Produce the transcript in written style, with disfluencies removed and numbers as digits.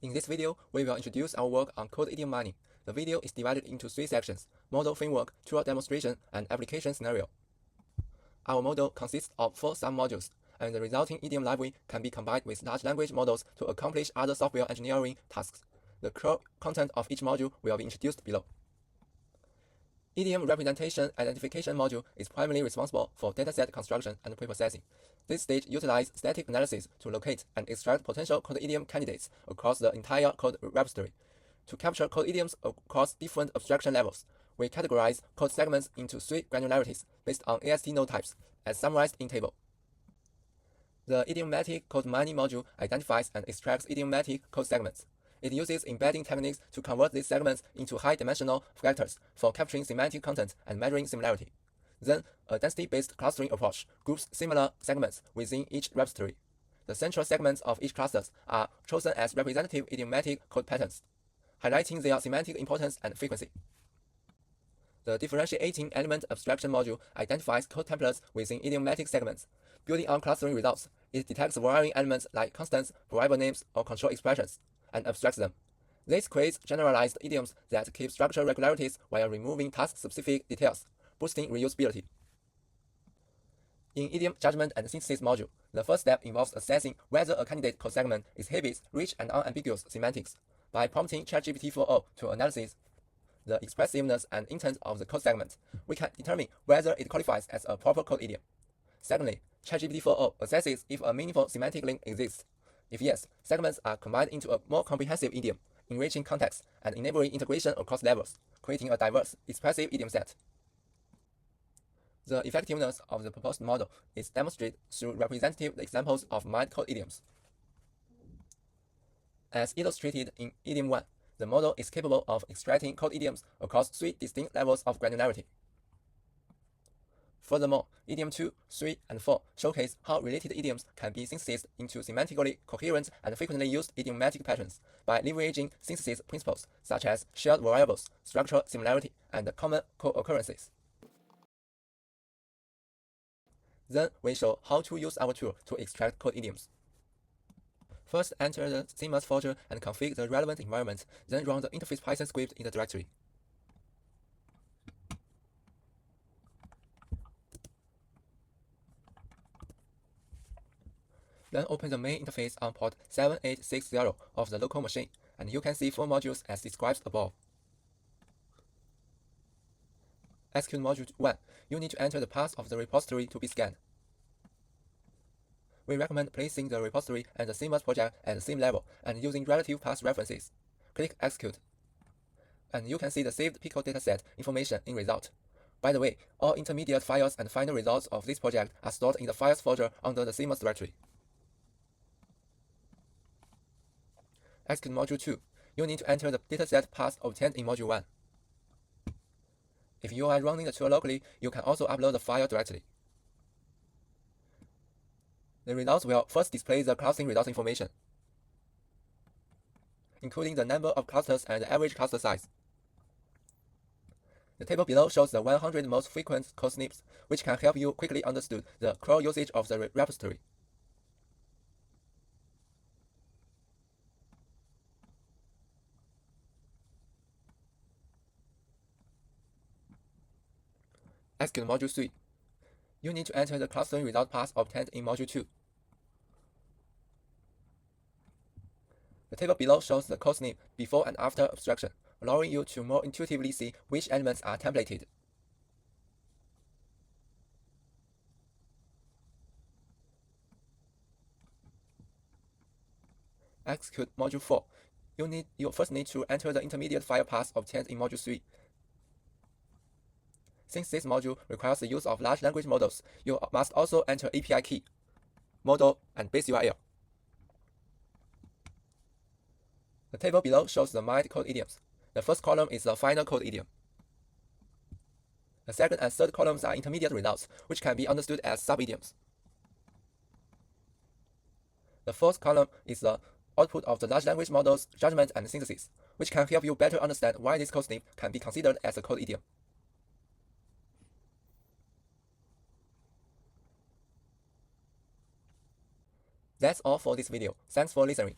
In this video, we will introduce our work on code idiom mining. The video is divided into 3 sections: model framework, tool demonstration, and application scenario. Our model consists of 4 sub-modules, and the resulting idiom library can be combined with large language models to accomplish other software engineering tasks. The core content of each module will be introduced below. Idiom representation identification module is primarily responsible for dataset construction and preprocessing. This stage utilizes static analysis to locate and extract potential code idiom candidates across the entire code repository. To capture code idioms across different abstraction levels, we categorize code segments into 3 granularities based on AST node types, as summarized in table. The idiomatic code mining module identifies and extracts idiomatic code segments. It uses embedding techniques to convert these segments into high-dimensional vectors for capturing semantic content and measuring similarity. Then, a density-based clustering approach groups similar segments within each repository. The central segments of each cluster are chosen as representative idiomatic code patterns, highlighting their semantic importance and frequency. The differentiating element abstraction module identifies code templates within idiomatic segments. Building on clustering results, it detects varying elements like constants, variable names, or control expressions, and abstracts them. This creates generalized idioms that keep structural regularities while removing task-specific details, boosting reusability. In idiom judgment and synthesis module, the first step involves assessing whether a candidate code segment exhibits rich and unambiguous semantics. By prompting ChatGPT 4o to analyze the expressiveness and intent of the code segment, we can determine whether it qualifies as a proper code idiom. Secondly, ChatGPT 4o assesses if a meaningful semantic link exists. If yes, segments are combined into a more comprehensive idiom, enriching context and enabling integration across levels, creating a diverse, expressive idiom set. The effectiveness of the proposed model is demonstrated through representative examples of mined code idioms. As illustrated in Idiom 1, the model is capable of extracting code idioms across 3 distinct levels of granularity. Furthermore, Idiom 2, 3, and 4 showcase how related idioms can be synthesized into semantically coherent and frequently used idiomatic patterns by leveraging synthesis principles such as shared variables, structural similarity, and common co-occurrences. Then we show how to use our tool to extract code idioms. First, enter the CIMAS folder and configure the relevant environment, then run the interface Python script in the directory. Then open the main interface on port 7860 of the local machine, and you can see 4 modules as described above. Execute module 1. You need to enter the path of the repository to be scanned. We recommend placing the repository and the CIMAS project at the same level and using relative path references. Click Execute, and you can see the saved Pico dataset information in result. By the way, all intermediate files and final results of this project are stored in the files folder under the CIMAS directory. Execute module 2. You need to enter the dataset path obtained in module 1. If you are running the tool locally, you can also upload the file directly. The results will first display the clustering results information, including the number of clusters and the average cluster size. The table below shows the 100 most frequent code snips, which can help you quickly understand the core usage of the repository. Execute module 3. You need to enter the clustering result path obtained in module 2. The table below shows the code snip before and after abstraction, allowing you to more intuitively see which elements are templated. Execute module 4. You first need to enter the intermediate file path obtained in module 3. Since this module requires the use of large language models, you must also enter API key, model, and base URL. The table below shows the mined code idioms. The first column is the final code idiom. The second and third columns are intermediate results, which can be understood as sub-idioms. The fourth column is the output of the large language model's judgment and synthesis, which can help you better understand why this code snip can be considered as a code idiom. That's all for this video. Thanks for listening.